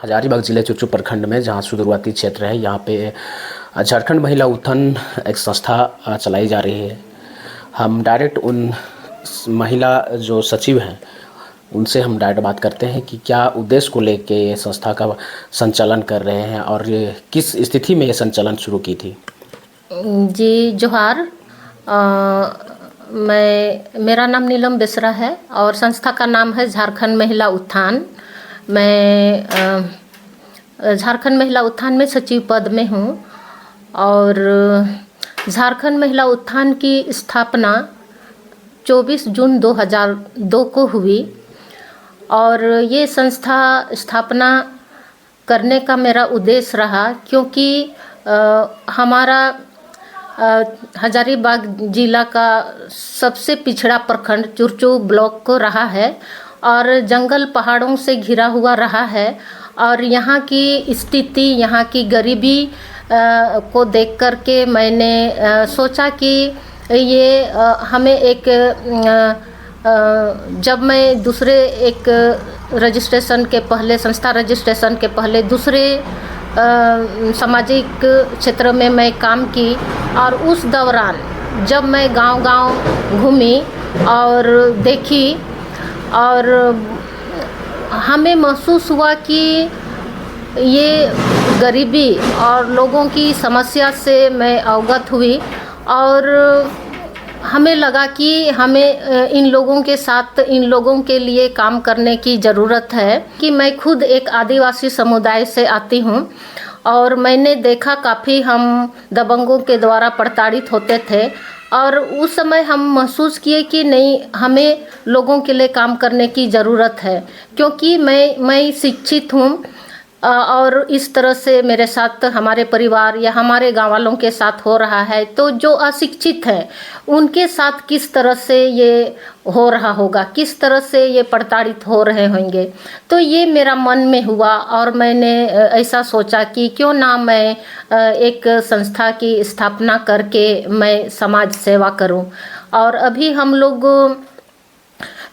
हजारीबाग जिले चुरचू प्रखंड में जहाँ सुदूरवर्ती क्षेत्र है, यहाँ पे झारखंड महिला उत्थान एक संस्था चलाई जा रही है। हम डायरेक्ट उन महिला जो सचिव हैं उनसे हम डायरेक्ट बात करते हैं कि क्या उद्देश्य को लेके ये संस्था का संचालन कर रहे हैं और ये किस स्थिति में ये संचालन शुरू की थी। जी जोहार। मेरा नाम नीलम बेसरा है और संस्था का नाम है झारखंड महिला उत्थान। मैं झारखंड महिला उत्थान में सचिव पद में हूँ और झारखंड महिला उत्थान की स्थापना 24 जून 2002 को हुई और ये संस्था स्थापना करने का मेरा उद्देश्य रहा क्योंकि हमारा हजारीबाग जिला का सबसे पिछड़ा प्रखंड चुरचू ब्लॉक को रहा है और जंगल पहाड़ों से घिरा हुआ रहा है और यहाँ की स्थिति, यहाँ की गरीबी को देख कर के मैंने सोचा कि ये हमें एक जब मैं दूसरे एक रजिस्ट्रेशन के पहले, संस्था रजिस्ट्रेशन के पहले दूसरे सामाजिक क्षेत्र में मैं काम की और उस दौरान जब मैं गांव-गांव घूमी और देखी और हमें महसूस हुआ कि ये गरीबी और लोगों की समस्या से मैं अवगत हुई और हमें लगा कि हमें इन लोगों के साथ, इन लोगों के लिए काम करने की ज़रूरत है कि मैं खुद एक आदिवासी समुदाय से आती हूँ और मैंने देखा काफ़ी हम दबंगों के द्वारा प्रताड़ित होते थे और उस समय हम महसूस किए कि नहीं, हमें लोगों के लिए काम करने की ज़रूरत है क्योंकि मैं शिक्षित हूँ और इस तरह से मेरे साथ हमारे परिवार या हमारे गाँव वालों के साथ हो रहा है, तो जो अशिक्षित हैं उनके साथ किस तरह से ये हो रहा होगा, किस तरह से ये प्रताड़ित हो रहे होंगे। तो ये मेरा मन में हुआ और मैंने ऐसा सोचा कि क्यों ना मैं एक संस्था की स्थापना करके मैं समाज सेवा करूं। और अभी हम लोग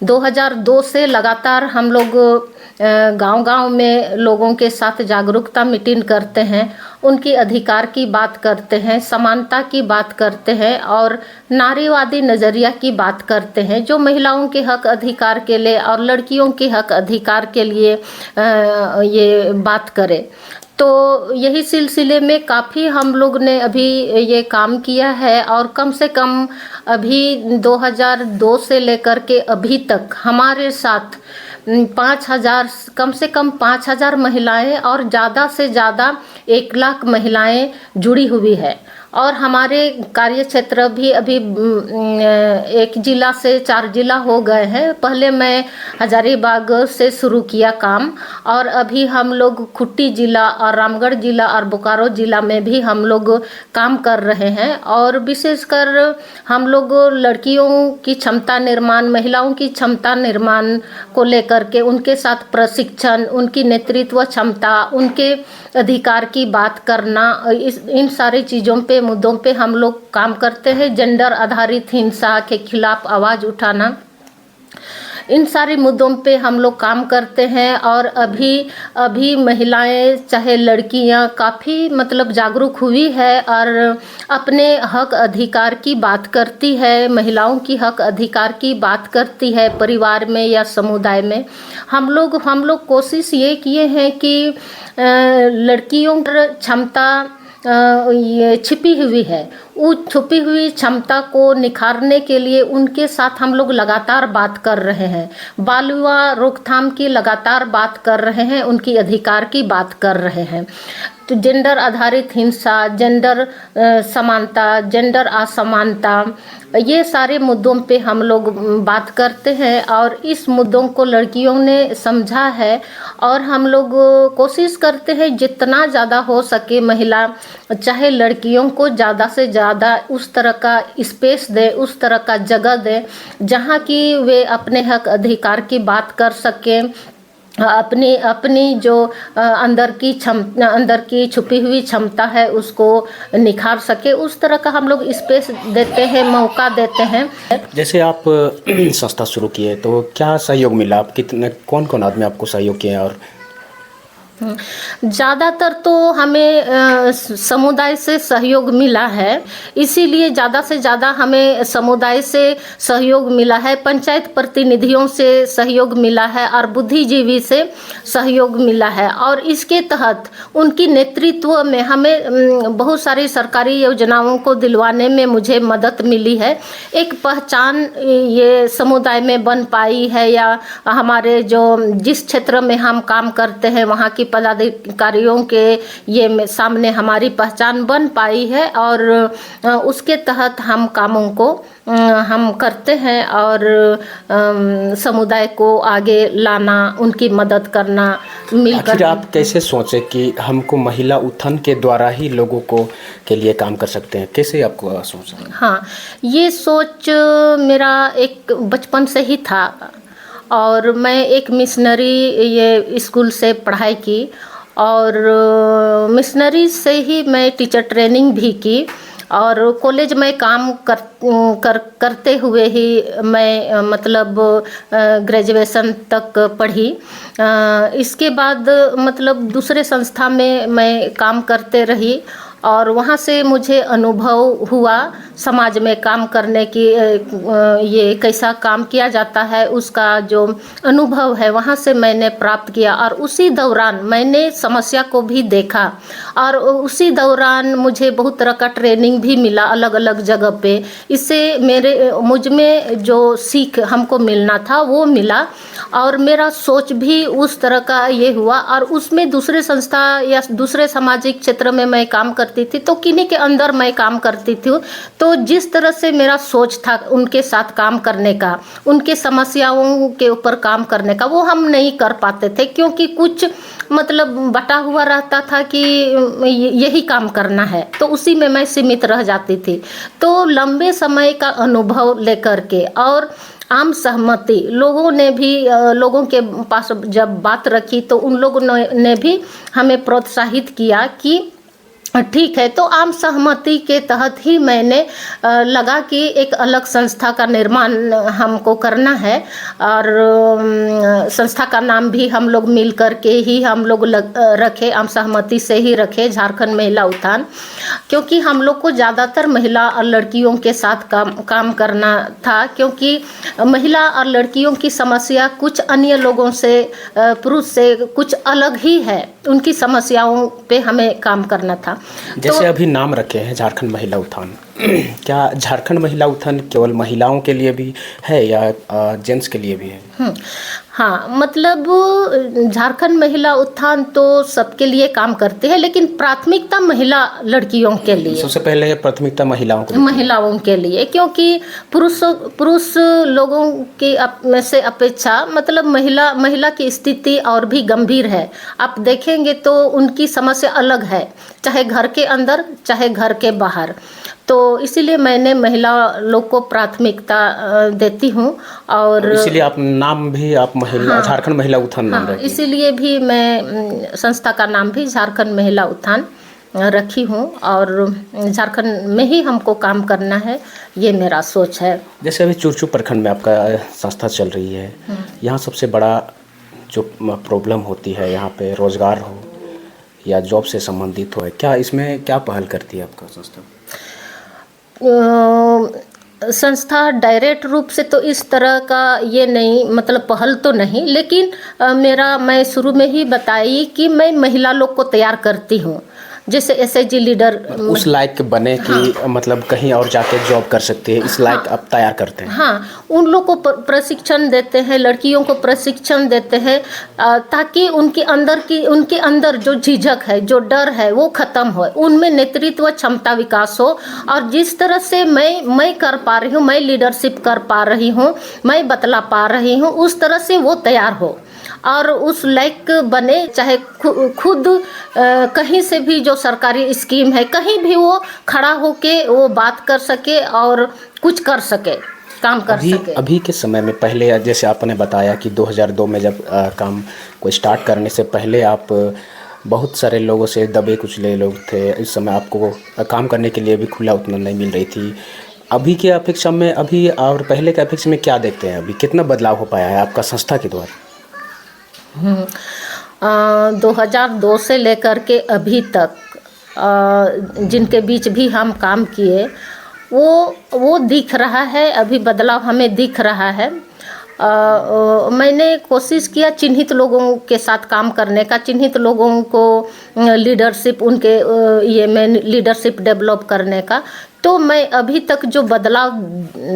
2002 से लगातार हम लोग गांव-गांव में लोगों के साथ जागरूकता मीटिंग करते हैं, उनकी अधिकार की बात करते हैं, समानता की बात करते हैं और नारीवादी नज़रिया की बात करते हैं जो महिलाओं के हक अधिकार के लिए और लड़कियों के हक अधिकार के लिए ये बात करे। तो यही सिलसिले में काफ़ी हम लोग ने अभी ये काम किया है और कम से कम अभी 2002 से लेकर के अभी तक हमारे साथ 5000, कम से कम 5000 महिलाएं और ज़्यादा से ज़्यादा 1 लाख महिलाएं जुड़ी हुई है। और हमारे कार्य क्षेत्र भी अभी 1 जिला से 4 जिला हो गए हैं। पहले मैं हजारीबाग से शुरू किया काम और अभी हम लोग खुट्टी जिला और रामगढ़ जिला और बोकारो जिला में भी हम लोग काम कर रहे हैं और विशेषकर हम लोग लड़कियों की क्षमता निर्माण, महिलाओं की क्षमता निर्माण को लेकर के उनके साथ प्रशिक्षण, उनकी नेतृत्व क्षमता, उनके अधिकार की बात करना, इन सारी चीज़ों पे, मुद्दों पे हम लोग काम करते हैं। जेंडर आधारित हिंसा के खिलाफ आवाज़ उठाना, इन सारे मुद्दों पे हम लोग काम करते हैं और अभी महिलाएं चाहे लड़कियां काफ़ी मतलब जागरूक हुई है और अपने हक अधिकार की बात करती है, महिलाओं की हक अधिकार की बात करती है परिवार में या समुदाय में। हम लोग कोशिश ये किए हैं कि लड़कियों की क्षमता ये छिपी हुई है, उस छुपी हुई क्षमता को निखारने के लिए उनके साथ हम लोग लगातार बात कर रहे हैं, बाल विवाह रोकथाम की लगातार बात कर रहे हैं, उनकी अधिकार की बात कर रहे हैं। तो जेंडर आधारित हिंसा, जेंडर समानता, जेंडर असमानता, ये सारे मुद्दों पे हम लोग बात करते हैं और इस मुद्दों को लड़कियों ने समझा है और हम लोग कोशिश करते हैं जितना ज़्यादा हो सके महिला चाहे लड़कियों को ज़्यादा से ज़्यादा उस तरह का स्पेस दे, उस तरह का जगह दे जहाँ कि वे अपने हक अधिकार की बात कर सकें, अपनी जो अंदर की छुपी हुई क्षमता है उसको निखार सके, उस तरह का हम लोग स्पेस देते हैं, मौका देते हैं। जैसे आप संस्था शुरू किए तो क्या सहयोग मिला, आप कितने, कौन कौन आदमी आपको सहयोग किए? और ज़्यादातर तो हमें समुदाय से सहयोग मिला है, इसीलिए ज़्यादा से ज़्यादा हमें समुदाय से सहयोग मिला है, पंचायत प्रतिनिधियों से सहयोग मिला है और बुद्धिजीवी से सहयोग मिला है। और इसके तहत उनकी नेतृत्व में हमें बहुत सारी सरकारी योजनाओं को दिलवाने में मुझे मदद मिली है। एक पहचान ये समुदाय में बन पाई है, या हमारे जो जिस क्षेत्र में हम काम करते हैं वहाँ की पदाधिकारियों के ये सामने हमारी पहचान बन पाई है, और उसके तहत हम कामों को हम करते हैं और समुदाय को आगे लाना, उनकी मदद करना मिलकर। आखिर आप कैसे सोचे कि हमको महिला उत्थान के द्वारा ही लोगों को के लिए काम कर सकते हैं, कैसे आपको सोचा? हाँ, ये सोच मेरा एक बचपन से ही था, और मैं एक मिशनरी ये स्कूल से पढ़ाई की, और मिशनरी से ही मैं टीचर ट्रेनिंग भी की, और कॉलेज में काम करते हुए ही मैं मतलब ग्रेजुएशन तक पढ़ी। इसके बाद मतलब दूसरे संस्था में मैं काम करते रही, और वहाँ से मुझे अनुभव हुआ समाज में काम करने की, ये कैसा काम किया जाता है उसका जो अनुभव है वहाँ से मैंने प्राप्त किया। और उसी दौरान मैंने समस्या को भी देखा, और उसी दौरान मुझे बहुत तरह का ट्रेनिंग भी मिला अलग अलग जगह पे। इससे मुझ में जो सीख हमको मिलना था वो मिला, और मेरा सोच भी उस तरह का ये हुआ। और उसमें दूसरे संस्था या दूसरे सामाजिक क्षेत्र में मैं काम करती थी, तो किन्हीं के अंदर मैं काम करती थी, तो जिस तरह से मेरा सोच था उनके साथ काम करने का, उनके समस्याओं के ऊपर काम करने का, वो हम नहीं कर पाते थे, क्योंकि कुछ मतलब बटा हुआ रहता था कि यही काम करना है, तो उसी में मैं सीमित रह जाती थी। तो लंबे समय का अनुभव लेकर के और आम सहमति लोगों के पास जब बात रखी, तो उन लोगों ने भी हमें प्रोत्साहित किया कि ठीक है। तो आम सहमति के तहत ही मैंने लगा कि एक अलग संस्था का निर्माण हमको करना है, और संस्था का नाम भी हम लोग मिल कर के ही हम लोग रखे, आम सहमति से ही रखे, झारखंड महिला उत्थान, क्योंकि हम लोग को ज़्यादातर महिला और लड़कियों के साथ काम करना था, क्योंकि महिला और लड़कियों की समस्या कुछ अन्य लोगों से, पुरुष से कुछ अलग ही है, उनकी समस्याओं पे हमें काम करना था। जैसे अभी नाम रखे हैं झारखंड महिला उत्थान, क्या झारखंड महिला उत्थान केवल महिलाओं के लिए भी है या जेंट्स के लिए भी है? हाँ, मतलब झारखंड महिला उत्थान तो सबके लिए काम करते हैं, लेकिन प्राथमिकता महिला लड़कियों के लिए, सबसे पहले प्राथमिकता महिलाओं के लिए, क्योंकि पुरुष लोगों की में से अपेक्षा मतलब महिला की स्थिति और भी गंभीर है। आप देखेंगे तो उनकी समस्या अलग है, चाहे घर के अंदर चाहे घर के बाहर। तो इसीलिए मैंने महिला लोग को प्राथमिकता देती हूँ, और इसीलिए आप नाम भी आप महिला झारखंड महिला उत्थान नाम रखी। इसीलिए भी मैं संस्था का नाम भी झारखंड महिला उत्थान रखी हूँ, और झारखंड में ही हमको काम करना है, ये मेरा सोच है। जैसे अभी चुरचू प्रखंड में आपका संस्था चल रही है, यहाँ सबसे बड़ा जो प्रॉब्लम होती है यहाँ पे रोजगार हो या जॉब से संबंधित हो, क्या इसमें क्या पहल करती है आपका संस्था? संस्था डायरेक्ट रूप से तो इस तरह का ये नहीं, मतलब पहल तो नहीं, लेकिन मैं शुरू में ही बताई कि मैं महिला लोग को तैयार करती हूँ, जैसे एसएचजी लीडर उस लायक बने कि मतलब कहीं और जाके जॉब कर सकते हैं, इस लायक आप तैयार करते हैं। हाँ, उन लोग को प्रशिक्षण देते हैं, लड़कियों को प्रशिक्षण देते हैं, ताकि उनके अंदर जो झिझक है, जो डर है, वो खत्म हो, उनमें नेतृत्व क्षमता विकास हो, और जिस तरह से मैं कर पा रही हूँ, मैं लीडरशिप कर पा रही हूँ, मैं बतला पा रही हूँ, उस तरह से वो तैयार हो और उस लायक बने। चाहे खुद कहीं से भी जो सरकारी स्कीम है, कहीं भी वो खड़ा होके वो बात कर सके और कुछ कर सके, काम कर सके। अभी के समय में, पहले जैसे आपने बताया कि 2002 में जब काम को स्टार्ट करने से पहले आप बहुत सारे लोगों से दबे कुचले लोग थे, इस समय आपको काम करने के लिए भी खुला उतना नहीं मिल रही थी। अभी के अपेक्षा में, अभी और पहले के अपेक्षा में क्या देखते हैं, अभी कितना बदलाव हो पाया है आपका संस्था के द्वारा? 2002 से लेकर के अभी तक जिनके बीच भी हम काम किए, वो दिख रहा है, अभी बदलाव हमें दिख रहा है। मैंने कोशिश किया चिन्हित लोगों के साथ काम करने का, चिन्हित लोगों को लीडरशिप उनके ये में लीडरशिप डेवलप करने का। तो मैं अभी तक जो बदलाव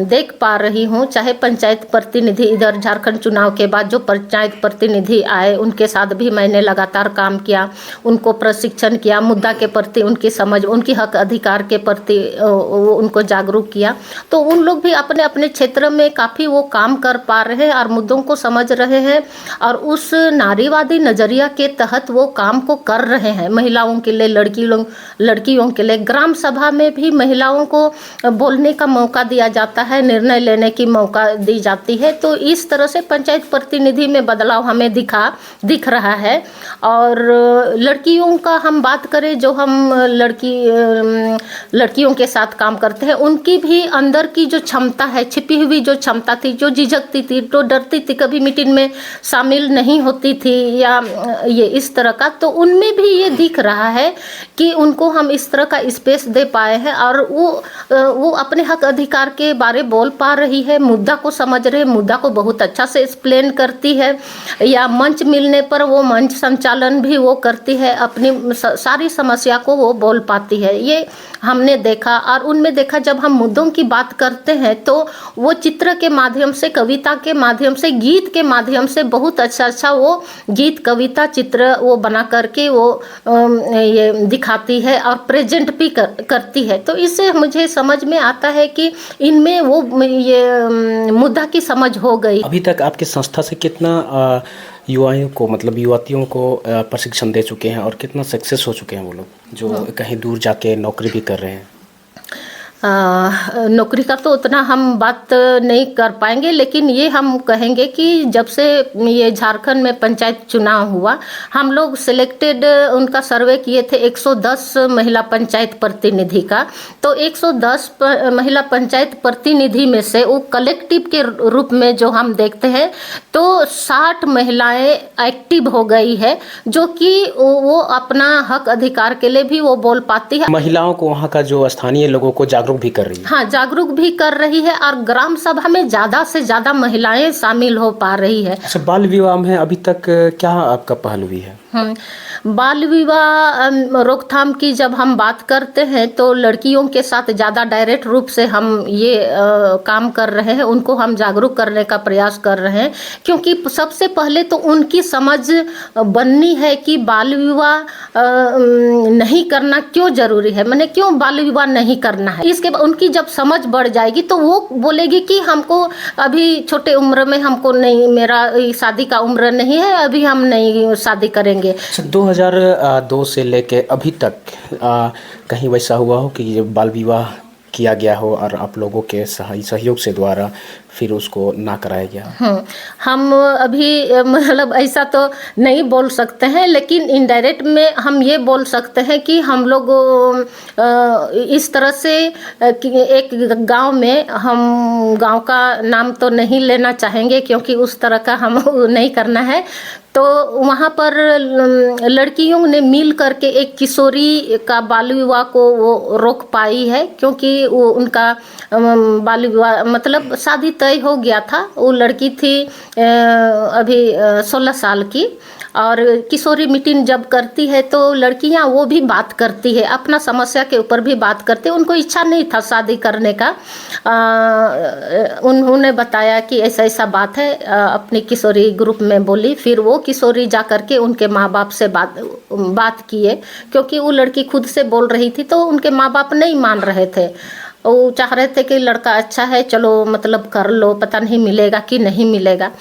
देख पा रही हूँ, चाहे पंचायत प्रतिनिधि इधर झारखंड चुनाव के बाद जो पंचायत प्रतिनिधि आए उनके साथ भी मैंने लगातार काम किया, उनको प्रशिक्षण किया, मुद्दा के प्रति उनकी समझ, उनकी हक अधिकार के प्रति उनको जागरूक किया। तो उन लोग भी अपने अपने क्षेत्र में काफ़ी वो काम कर पा रहे हैं और मुद्दों को समझ रहे हैं और उस नारीवादी नज़रिया के तहत वो काम को कर रहे हैं। महिलाओं के लिए, लड़कियों के लिए ग्राम सभा में भी महिलाओं को बोलने का मौका दिया जाता है, निर्णय लेने की मौका दी जाती है। तो इस तरह से पंचायत प्रतिनिधि में बदलाव हमें दिख रहा है। और लड़कियों का हम बात करें, जो हम लड़कियों के साथ काम करते हैं, उनकी भी अंदर की जो क्षमता है, छिपी हुई जो क्षमता थी, जो झिझकती थी, जो डरती थी, कभी मीटिंग में शामिल नहीं होती थी या ये इस तरह का, तो उनमें भी ये दिख रहा है कि उनको हम इस तरह का स्पेस दे पाए हैं और वो अपने हक अधिकार के बारे बोल पा रही है, मुद्दा को समझ रहे, मुद्दा को बहुत अच्छा से एक्सप्लेन करती है, या मंच मिलने पर वो मंच संचालन भी वो करती है, अपनी सारी समस्या को वो बोल पाती है। ये हमने देखा। और उनमें देखा जब हम मुद्दों की बात करते हैं तो वो चित्र के माध्यम से, कविता के माध्यम से, गीत के माध्यम से बहुत अच्छा वो गीत, कविता, चित्र वो बना करके वो ये दिखाती है और प्रेजेंट भी करती है। तो इससे मुझे समझ में आता है कि इनमें वो ये मुद्दा की समझ हो गई। अभी तक आपकी संस्था से कितना युवाओं को, मतलब युवतियों को प्रशिक्षण दे चुके हैं और कितना सक्सेस हो चुके हैं वो लोग जो कहीं दूर जाके नौकरी भी कर रहे हैं? नौकरी का तो उतना हम बात नहीं कर पाएंगे, लेकिन ये हम कहेंगे कि जब से ये झारखंड में पंचायत चुनाव हुआ, हम लोग सिलेक्टेड उनका सर्वे किए थे 110 महिला पंचायत प्रतिनिधि का। तो 110 महिला पंचायत प्रतिनिधि में से वो कलेक्टिव के रूप में जो हम देखते हैं तो 60 महिलाएं एक्टिव हो गई है, जो कि वो अपना हक अधिकार के लिए भी वो बोल पाती है। महिलाओं को, वहाँ का जो स्थानीय लोगों को जागरूक भी कर रही है। हाँ, जागरूक भी कर रही है और ग्राम सभा में ज़्यादा से ज़्यादा महिलाएं शामिल हो पा रही है। अच्छा, बाल विवाह में अभी तक क्या आपका पहल हुई है? बाल विवाह रोकथाम की जब हम बात करते हैं तो लड़कियों के साथ ज़्यादा डायरेक्ट रूप से हम ये काम कर रहे हैं, उनको हम जागरूक करने का प्रयास कर रहे हैं, क्योंकि सबसे पहले तो उनकी समझ बननी है कि बाल विवाह नहीं करना क्यों जरूरी है, मैंने क्यों बाल विवाह नहीं करना है। इसके बाद उनकी जब समझ बढ़ जाएगी तो वो बोलेगी कि हमको अभी छोटे उम्र में हमको नहीं, मेरा शादी का उम्र नहीं है, अभी हम नहीं शादी करेंगे। 2002 से लेके अभी तक कहीं वैसा हुआ हो कि ये बाल विवाह किया गया हो और आप लोगों के सहयोग से द्वारा फिर उसको ना कराया गया? हम अभी मतलब ऐसा तो नहीं बोल सकते हैं, लेकिन इनडायरेक्ट में हम ये बोल सकते हैं कि हम लोग इस तरह से एक गांव में, हम गांव का नाम तो नहीं लेना चाहेंगे क्योंकि उस तरह का हम नहीं करना है, तो वहाँ पर लड़कियों ने मिल करके एक किशोरी का बाल विवाह को वो रोक पाई है, क्योंकि वो उनका बाल विवाह मतलब शादी तय हो गया था। वो लड़की थी अभी 16 साल की, और किशोरी मीटिंग जब करती है तो लड़कियां वो भी बात करती है, अपना समस्या के ऊपर भी बात करते हैं। उनको इच्छा नहीं था शादी करने का, उन्होंने बताया कि ऐसा ऐसा बात है, अपनी किशोरी ग्रुप में बोली। फिर वो किशोरी जा करके उनके माँ बाप से बात किए, क्योंकि वो लड़की खुद से बोल रही थी तो उनके माँ बाप नहीं मान रहे थे। वो चाह रहे थे कि लड़का अच्छा है, चलो मतलब कर लो, पता नहीं मिलेगा कि नहीं मिलेगा।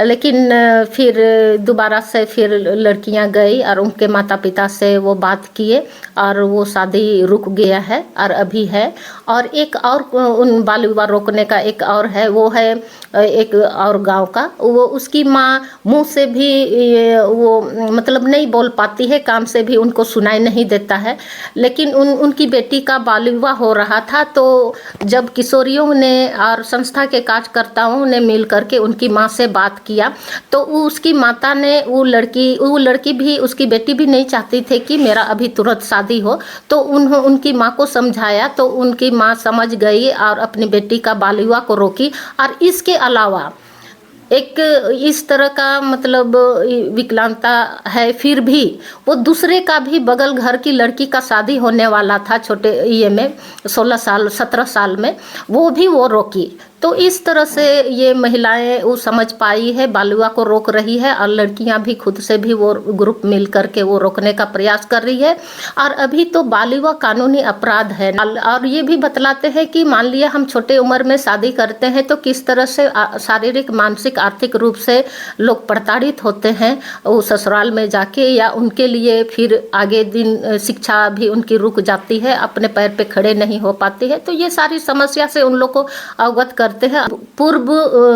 लेकिन फिर दोबारा से फिर लड़कियां गई और उनके माता पिता से वो बात किए और वो शादी रुक गया है और अभी है। और एक और उन बाल विवाह रोकने का एक और है, वो है एक और गांव का, वो उसकी माँ मुंह से भी वो मतलब नहीं बोल पाती है, काम से भी उनको सुनाई नहीं देता है। लेकिन उनकी बेटी का बाल विवाह हो रहा था तो जब किशोरियों ने और संस्था के कार्यकर्ताओं ने मिल करके उनकी माँ से बात किया, तो उसकी माता ने वो लड़की भी, उसकी बेटी भी नहीं चाहती थी कि मेरा अभी तुरंत शादी हो, तो उनकी माँ को समझाया, तो उनकी माँ समझ गई और अपनी बेटी का बाल विवाह को रोकी। और इसके अलावा एक इस तरह का मतलब विकलांगता है, फिर भी वो दूसरे का भी बगल घर की लड़की का शादी होने वाला था छोटे ये में 17 साल में, वो भी वो रोकी। तो इस तरह से ये महिलाएं वो समझ पाई है, बाल विवाह को रोक रही है, और लड़कियां भी खुद से भी वो ग्रुप मिल करके वो रोकने का प्रयास कर रही है। और अभी तो बाल विवाह कानूनी अपराध है। और ये भी बतलाते हैं कि मान लिया हम छोटे उम्र में शादी करते हैं तो किस तरह से शारीरिक, मानसिक, आर्थिक रूप से लोग प्रताड़ित होते हैं वो ससुराल में जाके, या उनके लिए फिर आगे दिन शिक्षा भी उनकी रुक जाती है, अपने पैर पे खड़े नहीं हो पाती है। तो ये सारी समस्या से उन लोग को अवगत करते हैं। पूर्व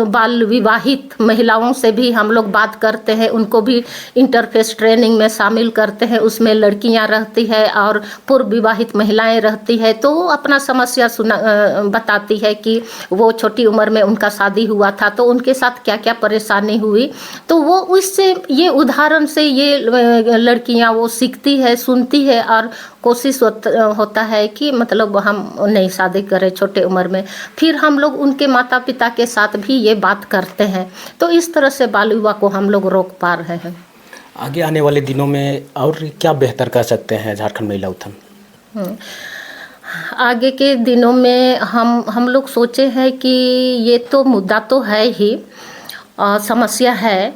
बाल विवाहित महिलाओं से भी हम लोग बात करते हैं, उनको भी इंटरफेस ट्रेनिंग में शामिल करते हैं। उसमें लड़कियां रहती है और पूर्व विवाहित महिलाएं रहती है, तो वो अपना समस्या बताती है कि वो छोटी उम्र में उनका शादी हुआ था, तो उनके साथ क्या क्या परेशानी हुई। तो वो उससे, ये उदाहरण से ये लड़कियां वो सीखती है, सुनती है, और कोशिश होता है कि मतलब हम नहीं शादी करें छोटे उम्र में। फिर हम लोग उनके माता पिता के साथ भी ये बात करते हैं, तो इस तरह से बाल विवाह को हम लोग रोक पा रहे हैं। आगे आने वाले दिनों में और क्या बेहतर कर सकते हैं झारखंड महिला उत्थान? आगे के दिनों में हम लोग सोचे हैं कि ये तो मुद्दा तो है ही, समस्या है,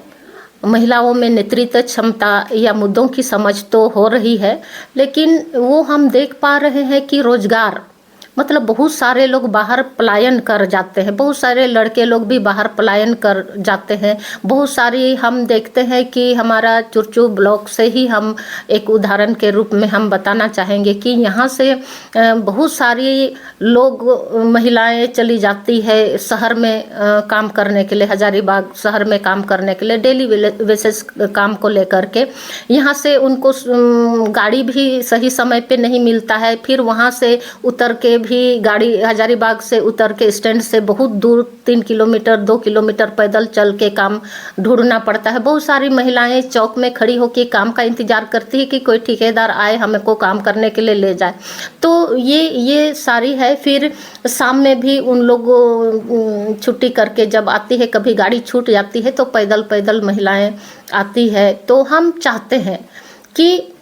महिलाओं में नेतृत्व क्षमता या मुद्दों की समझ तो हो रही है, लेकिन वो हम देख पा रहे हैं कि रोजगार, मतलब बहुत सारे लोग बाहर पलायन कर जाते हैं, बहुत सारे लड़के लोग भी बाहर पलायन कर जाते हैं। बहुत सारी हम देखते हैं कि हमारा चुरचू ब्लॉक से ही हम एक उदाहरण के रूप में हम बताना चाहेंगे कि यहाँ से बहुत सारी लोग, महिलाएं चली जाती है शहर में काम करने के लिए, हजारीबाग शहर में काम करने के लिए, डेली बेसिस काम को लेकर के। यहाँ से उनको गाड़ी भी सही समय पे नहीं मिलता है, फिर वहाँ से उतर के भी गाड़ी, हजारीबाग से उतर के स्टैंड से बहुत दूर 3 किलोमीटर 2 किलोमीटर पैदल चल के काम ढूंढना पड़ता है। बहुत सारी महिलाएं चौक में खड़ी होकर काम का इंतजार करती है कि कोई ठेकेदार आए हमको काम करने के लिए ले जाए। तो ये सारी है। फिर शाम में भी उन लोग छुट्टी करके जब आती है, कभी गाड़ी छूट जाती है तो पैदल महिलाएं आती है। तो हम चाहते हैं कि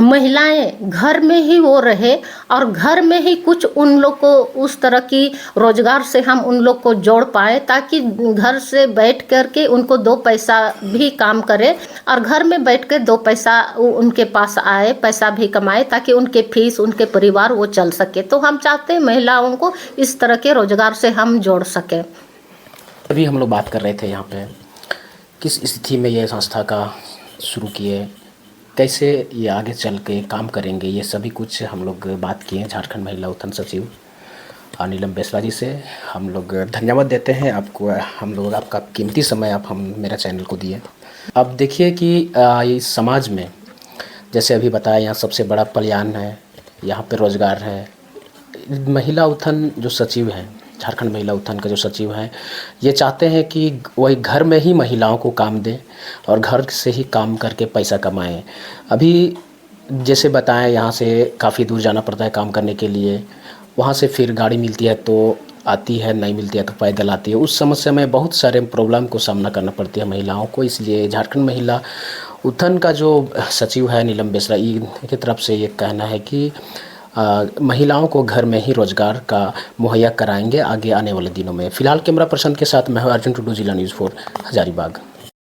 महिलाएं घर में ही वो रहे और घर में ही कुछ उन लोग को उस तरह की रोजगार से हम उन लोग को जोड़ पाए, ताकि घर से बैठ कर के उनको 2 पैसा भी काम करे और घर में बैठ के 2 पैसा उनके पास आए, पैसा भी कमाए, ताकि उनके फीस, उनके परिवार वो चल सके। तो हम चाहते हैं महिलाओं को इस तरह के रोजगार से हम जोड़ सकें। अभी हम लोग बात कर रहे थे यहाँ पे किस स्थिति में ये संस्था का शुरू किए, कैसे ये आगे चल के काम करेंगे, ये सभी कुछ हम लोग बात किए झारखंड महिला उत्थान सचिव नीलम बेसरा जी से। हम लोग धन्यवाद देते हैं आपको, हम लोग आपका कीमती समय आप मेरा चैनल को दिए। अब देखिए कि इस समाज में जैसे अभी बताया, यहाँ सबसे बड़ा पलायन है, यहाँ पे रोज़गार है। महिला उत्थान जो सचिव हैं, झारखंड महिला उत्थान का जो सचिव हैं, ये चाहते हैं कि वही घर में ही महिलाओं को काम दें और घर से ही काम करके पैसा कमाएं। अभी जैसे बताएं, यहाँ से काफ़ी दूर जाना पड़ता है काम करने के लिए, वहाँ से फिर गाड़ी मिलती है तो आती है, नहीं मिलती है तो पैदल आती है। उस समस्या में बहुत सारे प्रॉब्लम को सामना करना पड़ती है महिलाओं को। इसलिए झारखंड महिला उत्थान का जो सचिव है नीलम बेसरा, इनकी तरफ से ये कहना है कि महिलाओं को घर में ही रोजगार का मुहैया कराएंगे आगे आने वाले दिनों में। फिलहाल कैमरा पर्सन के साथ मैं हूं अर्जुन टुडू, जिला न्यूज़ 4 हजारीबाग।